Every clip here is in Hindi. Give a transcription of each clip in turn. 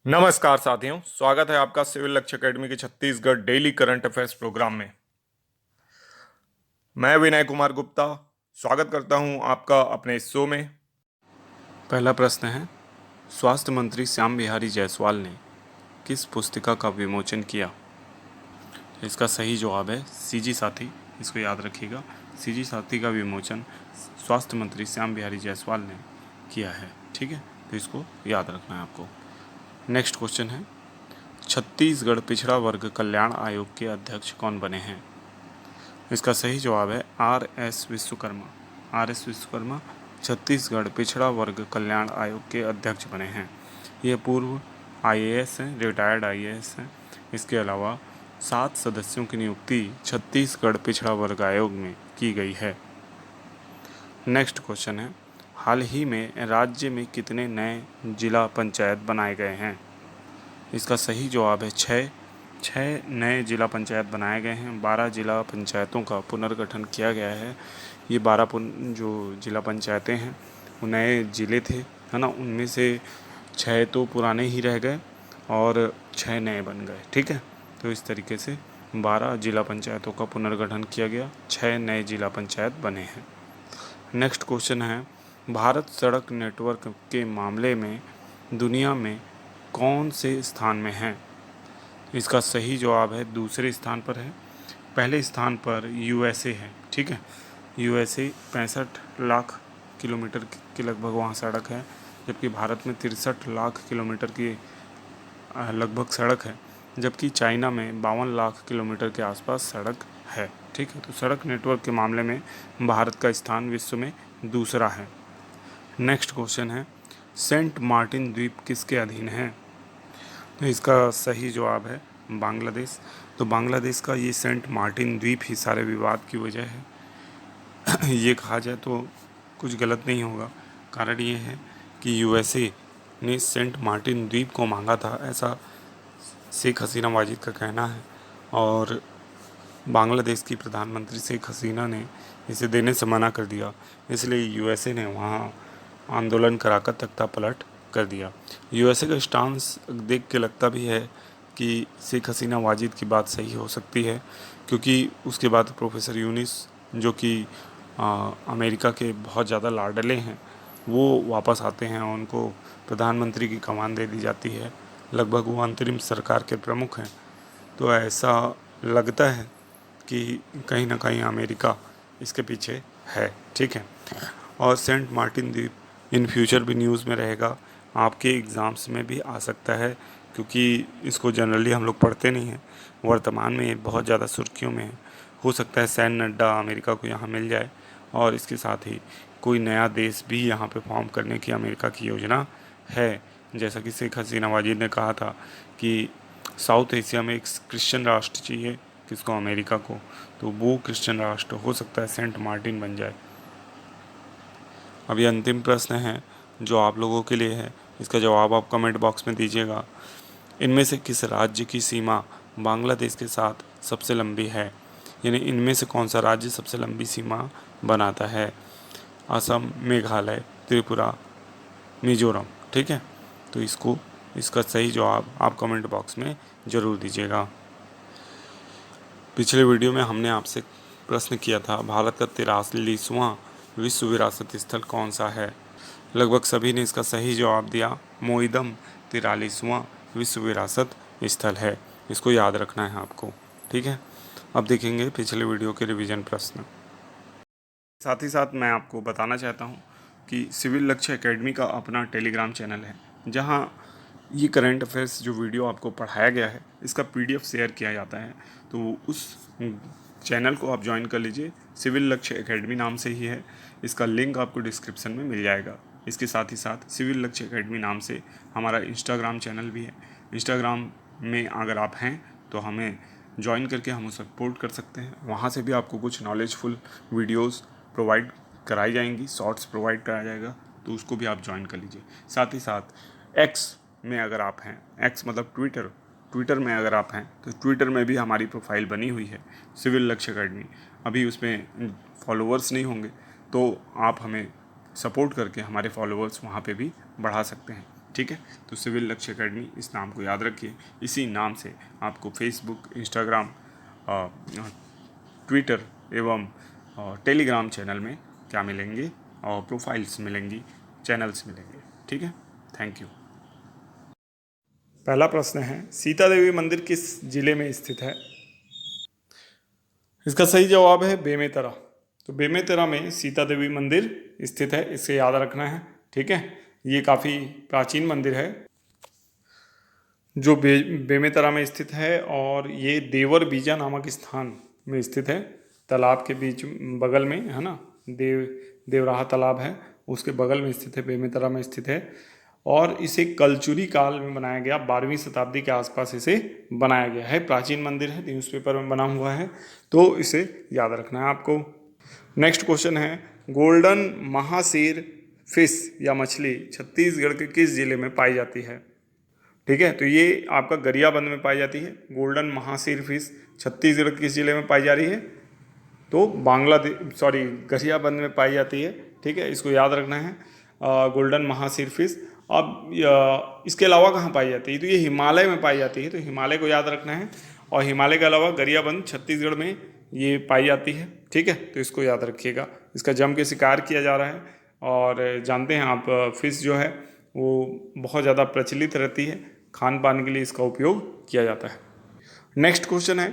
नमस्कार साथियों, स्वागत है आपका सिविल लक्ष्य एकेडमी के Chhattisgarh daily current affairs program में। मैं विनय कुमार गुप्ता स्वागत करता हूं आपका अपने इस शो में। पहला प्रश्न है, स्वास्थ्य मंत्री श्याम बिहारी जायसवाल ने किस पुस्तिका का विमोचन किया? इसका सही जवाब है सीजी साथी। इसको याद रखिएगा, सीजी साथी का विमोचन स्वास्थ्य मंत्री श्याम बिहारी जायसवाल ने किया है। ठीक है, तो इसको याद रखना है आपको। नेक्स्ट क्वेश्चन है, छत्तीसगढ़ पिछड़ा वर्ग कल्याण आयोग के अध्यक्ष कौन बने हैं? इसका सही जवाब है R S Vishwakarma. R S Vishwakarma Chhattisgarh पिछड़ा वर्ग कल्याण आयोग के अध्यक्ष बने हैं। ये पूर्व आईएएस हैं, रिटायर्ड आईएएस हैं। इसके अलावा 7 सदस्यों की नियुक्ति छत्तीसगढ़ पिछड़ा वर्ग आयोग में की गई है। नेक्स्ट क्वेश्चन है, हाल ही में राज्य में कितने नए जिला पंचायत बनाए गए हैं? इसका सही जवाब है 6 नए जिला पंचायत बनाए गए हैं। 12 जिला पंचायतों का पुनर्गठन किया गया है। ये 12 जो जिला पंचायतें हैं वो नए जिले थे, है ना। उनमें से 6 तो पुराने ही रह गए और 6 नए बन गए। ठीक है, तो इस तरीके से 12 जिला पंचायतों का पुनर्गठन किया गया, 6 नए जिला पंचायत बने हैं। नेक्स्ट क्वेश्चन है, भारत सड़क नेटवर्क के मामले में दुनिया में कौन से स्थान में है? इसका सही जवाब है दूसरे स्थान पर है। पहले स्थान पर यूएसए है। ठीक है, यूएसए 65 लाख किलोमीटर के लगभग वहाँ सड़क है, जबकि भारत में 63 लाख किलोमीटर की लगभग सड़क है, जबकि चाइना में 52 लाख किलोमीटर के आसपास सड़क है। ठीक है, तो सड़क नेटवर्क के मामले में भारत का स्थान विश्व में दूसरा है। नेक्स्ट क्वेश्चन है, सेंट मार्टिन द्वीप किसके अधीन है? तो इसका सही जवाब है बांग्लादेश। तो बांग्लादेश का ये सेंट मार्टिन द्वीप ही सारे विवाद की वजह है। ये कहा जाए तो कुछ गलत नहीं होगा। कारण ये है कि यूएसए ने सेंट मार्टिन द्वीप को मांगा था, ऐसा शेख हसीना वाजिद का कहना है, और बांग्लादेश की प्रधानमंत्री शेख हसीना ने इसे देने से मना कर दिया। इसलिए यूएसए ने वहाँ आंदोलन कराकर तख्ता पलट कर दिया। यूएसए का स्टांस देख के लगता भी है कि शेख हसीना वाजिद की बात सही हो सकती है, क्योंकि उसके बाद प्रोफेसर यूनिस जो कि अमेरिका के बहुत ज़्यादा लाडले हैं वो वापस आते हैं और उनको प्रधानमंत्री की कमान दे दी जाती है। लगभग वो अंतरिम सरकार के प्रमुख हैं। तो ऐसा लगता है कि कहीं ना कहीं अमेरिका इसके पीछे है। ठीक है, और सेंट मार्टिन द्वीप इन फ्यूचर भी न्यूज़ में रहेगा, आपके एग्ज़ाम्स में भी आ सकता है, क्योंकि इसको जनरली हम लोग पढ़ते नहीं हैं। वर्तमान में ये बहुत ज़्यादा सुर्खियों में है। हो सकता है सैन नड्डा अमेरिका को यहाँ मिल जाए, और इसके साथ ही कोई नया देश भी यहाँ पे फॉर्म करने की अमेरिका की योजना है। जैसा कि शेख हसीना वाजिद ने कहा था कि साउथ एशिया में एक क्रिश्चियन राष्ट्र चाहिए, किसको? अमेरिका को। तो वो क्रिश्चियन राष्ट्र हो सकता है सेंट मार्टिन बन जाए। अभी अंतिम प्रश्न है जो आप लोगों के लिए है, इसका जवाब आप कमेंट बॉक्स में दीजिएगा। इनमें से किस राज्य की सीमा बांग्लादेश के साथ सबसे लंबी है? यानी इनमें से कौन सा राज्य सबसे लंबी सीमा बनाता है? असम, मेघालय, त्रिपुरा, मिजोरम। ठीक है, तो इसका सही जवाब आप कमेंट बॉक्स में ज़रूर दीजिएगा। पिछले वीडियो में हमने आपसे प्रश्न किया था, भारत का 43वां विश्व विरासत स्थल कौन सा है? लगभग सभी ने इसका सही जवाब दिया। मोइदम 43वां विश्व विरासत स्थल है। इसको याद रखना है आपको। ठीक है, अब देखेंगे पिछले वीडियो के रिवीजन प्रश्न। साथ ही साथ मैं आपको बताना चाहता हूँ कि सिविल लक्ष्य एकेडमी का अपना टेलीग्राम चैनल है, जहाँ ये करंट अफेयर्स जो वीडियो आपको पढ़ाया गया है इसका पीडीएफ शेयर किया जाता है। तो उस चैनल को आप ज्वाइन कर लीजिए। सिविल लक्ष्य एकेडमी नाम से ही है, इसका लिंक आपको डिस्क्रिप्शन में मिल जाएगा। इसके साथ ही साथ सिविल लक्ष्य एकेडमी नाम से हमारा इंस्टाग्राम चैनल भी है। इंस्टाग्राम में अगर आप हैं तो हमें ज्वाइन करके हम उसे सपोर्ट कर सकते हैं। वहाँ से भी आपको कुछ नॉलेजफुल वीडियोस प्रोवाइड कराई जाएंगी, शॉर्ट्स प्रोवाइड कराया जाएगा, तो उसको भी आप ज्वाइन कर लीजिए। साथ ही साथ एक्स में अगर आप हैं, एक्स मतलब ट्विटर में अगर आप हैं तो ट्विटर में भी हमारी प्रोफाइल बनी हुई है सिविल लक्ष्य अकेडमी। अभी उसमें फॉलोअर्स नहीं होंगे, तो आप हमें सपोर्ट करके हमारे फॉलोअर्स वहाँ पे भी बढ़ा सकते हैं। ठीक है। तो सिविल लक्ष्य एकेडमी, इस नाम को याद रखिए। इसी नाम से आपको फेसबुक, इंस्टाग्राम, ट्विटर एवं टेलीग्राम चैनल में क्या मिलेंगे, और प्रोफाइल्स मिलेंगी, चैनल्स मिलेंगे। ठीक है, थैंक यू। पहला प्रश्न है, सीता देवी मंदिर किस जिले में स्थित है? इसका सही जवाब है बेमेतरा। तो बेमेतरा में सीता देवी मंदिर स्थित है, इसे याद रखना है। ठीक है, ये काफ़ी प्राचीन मंदिर है जो बेमेतरा में स्थित है, और ये देवर बीजा नामक स्थान में स्थित है। तालाब के बीच बगल में है ना, देवराहा तालाब है, उसके बगल में स्थित है, बेमेतरा में स्थित है। और इसे कलचुरी काल में बनाया गया, 12वीं शताब्दी के आसपास इसे बनाया गया है। प्राचीन मंदिर है, न्यूज़पेपर में बना हुआ है, तो इसे याद रखना है आपको। नेक्स्ट क्वेश्चन है, गोल्डन महासीर फिश या मछली छत्तीसगढ़ के किस जिले में पाई जाती है? ठीक है, तो ये आपका गरियाबंद में पाई जाती है। गोल्डन महासीर फिश छत्तीसगढ़ किस जिले में पाई जा रही है? तो गरियाबंद में पाई जाती है। ठीक है, इसको याद रखना है, गोल्डन महासीर फिश। अब इसके अलावा कहाँ पाई जाती है? तो ये हिमालय में पाई जाती है, तो हिमालय को याद रखना है। और हिमालय के अलावा गरियाबंद छत्तीसगढ़ में ये पाई जाती है। ठीक है, तो इसको याद रखिएगा। इसका जम के शिकार किया जा रहा है, और जानते हैं आप, फिश जो है वो बहुत ज़्यादा प्रचलित रहती है, खान पान के लिए इसका उपयोग किया जाता है। नेक्स्ट क्वेश्चन है,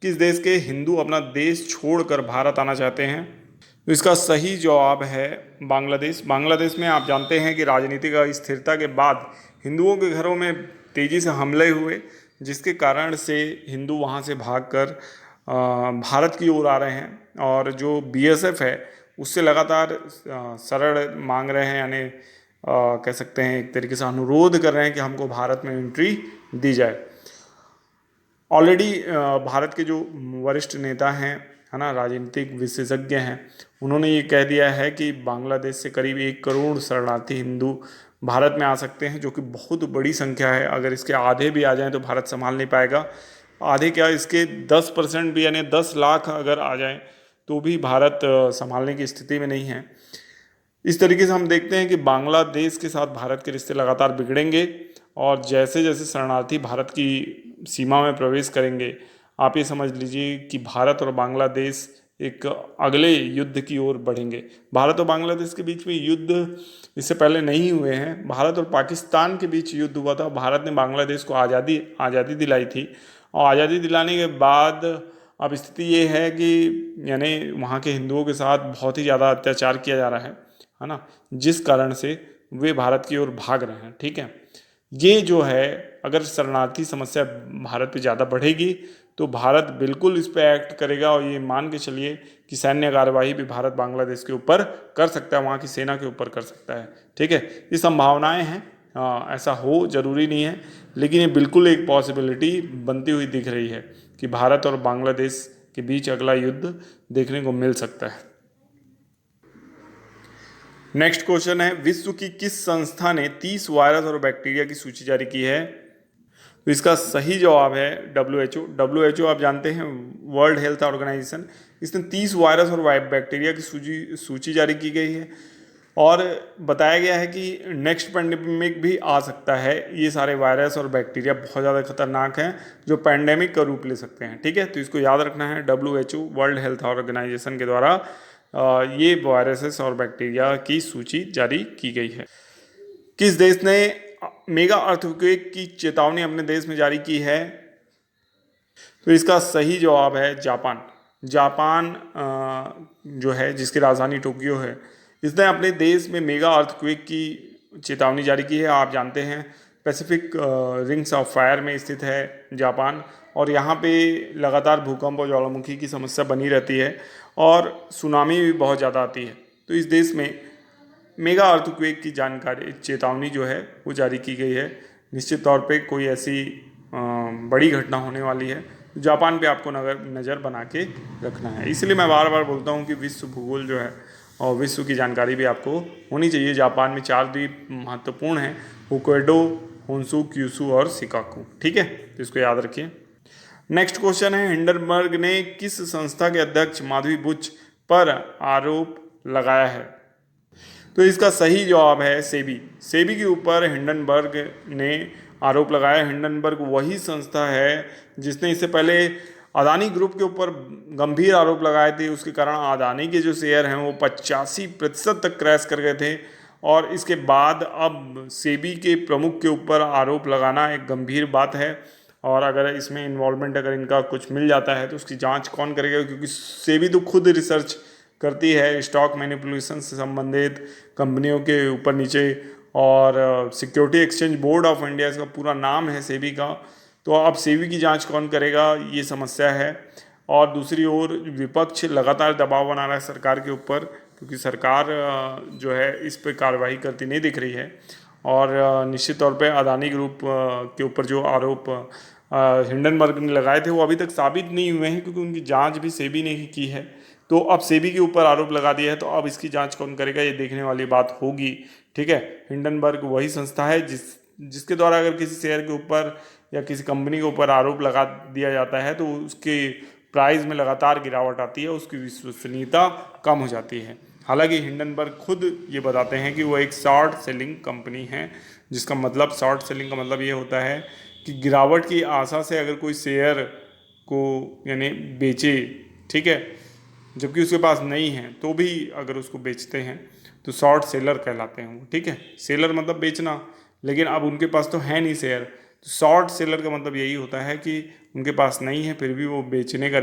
किस देश के हिंदू अपना देश छोड़कर भारत आना चाहते हैं? तो इसका सही जवाब है बांग्लादेश। बांग्लादेश में आप जानते हैं कि राजनीतिक अस्थिरता के बाद हिंदुओं के घरों में तेज़ी से हमले हुए, जिसके कारण से हिंदू वहाँ से भागकर भारत की ओर आ रहे हैं। और जो बीएसएफ है उससे लगातार शरण मांग रहे हैं, यानी कह सकते हैं एक तरीके से अनुरोध कर रहे हैं कि हमको भारत में एंट्री दी जाए। ऑलरेडी भारत के जो वरिष्ठ नेता हैं, है ना, राजनीतिक विशेषज्ञ हैं, उन्होंने ये कह दिया है कि बांग्लादेश से करीब 1 करोड़ शरणार्थी हिंदू भारत में आ सकते हैं, जो कि बहुत बड़ी संख्या है। अगर इसके आधे भी आ जाएं तो भारत संभाल नहीं पाएगा। आधे क्या, इसके 10% भी, यानी 10 लाख अगर आ जाएं तो भी भारत संभालने की स्थिति में नहीं है। इस तरीके से हम देखते हैं कि बांग्लादेश के साथ भारत के रिश्ते लगातार बिगड़ेंगे, और जैसे जैसे शरणार्थी भारत की सीमा में प्रवेश करेंगे, आप ये समझ लीजिए कि भारत और बांग्लादेश एक अगले युद्ध की ओर बढ़ेंगे। भारत और बांग्लादेश के बीच में युद्ध इससे पहले नहीं हुए हैं। भारत और पाकिस्तान के बीच युद्ध हुआ था, भारत ने बांग्लादेश को आज़ादी दिलाई थी, और आज़ादी दिलाने के बाद अब स्थिति ये है कि यानी वहाँ के हिंदुओं के साथ बहुत ही ज़्यादा अत्याचार किया जा रहा है ना, जिस कारण से वे भारत की ओर भाग रहे हैं। ठीक है, ये जो है, अगर शरणार्थी समस्या भारत पे ज़्यादा बढ़ेगी तो भारत बिल्कुल इस पे एक्ट करेगा, और ये मान के चलिए कि सैन्य कार्यवाही भी भारत बांग्लादेश के ऊपर कर सकता है, वहाँ की सेना के ऊपर कर सकता है। ठीक है, ये संभावनाएं हैं, ऐसा हो जरूरी नहीं है, लेकिन ये बिल्कुल एक पॉसिबिलिटी बनती हुई दिख रही है कि भारत और बांग्लादेश के बीच अगला युद्ध देखने को मिल सकता है। नेक्स्ट क्वेश्चन है, विश्व की किस संस्था ने 30 वायरस और बैक्टीरिया की सूची जारी की है? तो इसका सही जवाब है WHO। WHO आप जानते हैं, वर्ल्ड हेल्थ ऑर्गेनाइजेशन। इसने 30 वायरस और बैक्टीरिया की सूची जारी की गई है, और बताया गया है कि नेक्स्ट पैंडेमिक भी आ सकता है। ये सारे वायरस और बैक्टीरिया बहुत ज़्यादा खतरनाक हैं, जो पैंडेमिक का रूप ले सकते हैं। ठीक है, तो इसको याद रखना है, WHO वर्ल्ड हेल्थ ऑर्गेनाइजेशन के द्वारा ये वायरसेस और बैक्टीरिया की सूची जारी की गई है। किस देश ने मेगा अर्थक्वेक की चेतावनी अपने देश में जारी की है? तो इसका सही जवाब है जापान। जापान जो है, जिसकी राजधानी टोक्यो है, इसने अपने देश में मेगा अर्थक्वेक की चेतावनी जारी की है। आप जानते हैं पैसिफिक रिंग्स ऑफ फायर में स्थित है जापान, और यहाँ पे लगातार भूकंप और ज्वालामुखी की समस्या बनी रहती है, और सुनामी भी बहुत ज़्यादा आती है। तो इस देश में मेगा अर्थक्वेक की चेतावनी जो है वो जारी की गई है। निश्चित तौर पे कोई ऐसी बड़ी घटना होने वाली है, जापान पे आपको नज़र बना के रखना है। इसलिए मैं बार बार बोलता हूँ कि विश्व भूगोल जो है और विश्व की जानकारी भी आपको होनी चाहिए। जापान में 4 द्वीप महत्वपूर्ण हैं, होक्काइडो, होन्शु, क्यूशू और शिकाकू। ठीक है, तो इसको याद रखिए। नेक्स्ट क्वेश्चन है, हिंडनबर्ग ने किस संस्था के अध्यक्ष माधवी बुच पर आरोप लगाया है? तो इसका सही जवाब है सेबी। सेबी के ऊपर हिंडनबर्ग ने आरोप लगाया। हिंडनबर्ग वही संस्था है जिसने इससे पहले अदानी ग्रुप के ऊपर गंभीर आरोप लगाए थे। उसके कारण अदानी के जो शेयर हैं वो 85% तक क्रैश कर गए थे। और इसके बाद अब सेबी के प्रमुख के ऊपर आरोप लगाना एक गंभीर बात है। और अगर इसमें इन्वॉल्वमेंट अगर इनका कुछ मिल जाता है तो उसकी जांच कौन करेगा, क्योंकि सेबी तो खुद रिसर्च करती है स्टॉक मैनिपुलेशन से संबंधित कंपनियों के ऊपर नीचे। और security exchange board of India इसका पूरा नाम है सेबी का। तो अब सेबी की जांच कौन करेगा, ये समस्या है। और दूसरी ओर विपक्ष लगातार दबाव बना रहा है सरकार के ऊपर, क्योंकि सरकार जो है इस पर कार्रवाई करती नहीं दिख रही है। और निश्चित तौर पे अदानी ग्रुप के ऊपर जो आरोप हिंडनबर्ग ने लगाए थे वो अभी तक साबित नहीं हुए हैं, क्योंकि उनकी जांच भी सेबी ने ही की है। तो अब सेबी के ऊपर आरोप लगा दिया है, तो अब इसकी जांच कौन करेगा, ये देखने वाली बात होगी। ठीक है, हिंडनबर्ग वही संस्था है जिसके द्वारा अगर किसी शेयर के ऊपर या किसी कंपनी के ऊपर आरोप लगा दिया जाता है तो उसके प्राइस में लगातार गिरावट आती है, उसकी विश्वसनीयता कम हो जाती है। हालांकि हिंडनबर्ग खुद ये बताते हैं कि वो एक शॉर्ट सेलिंग कंपनी है, जिसका मतलब शॉर्ट सेलिंग का मतलब ये होता है कि गिरावट की आशा से अगर कोई शेयर को यानी बेचे, ठीक है, जबकि उसके पास नहीं है तो भी अगर उसको बेचते हैं तो शॉर्ट सेलर कहलाते हैं वो। ठीक है, सेलर मतलब बेचना, लेकिन अब उनके पास तो है नहीं शेयर। तो शॉर्ट सेलर का मतलब यही होता है कि उनके पास नहीं है फिर भी वो बेचने का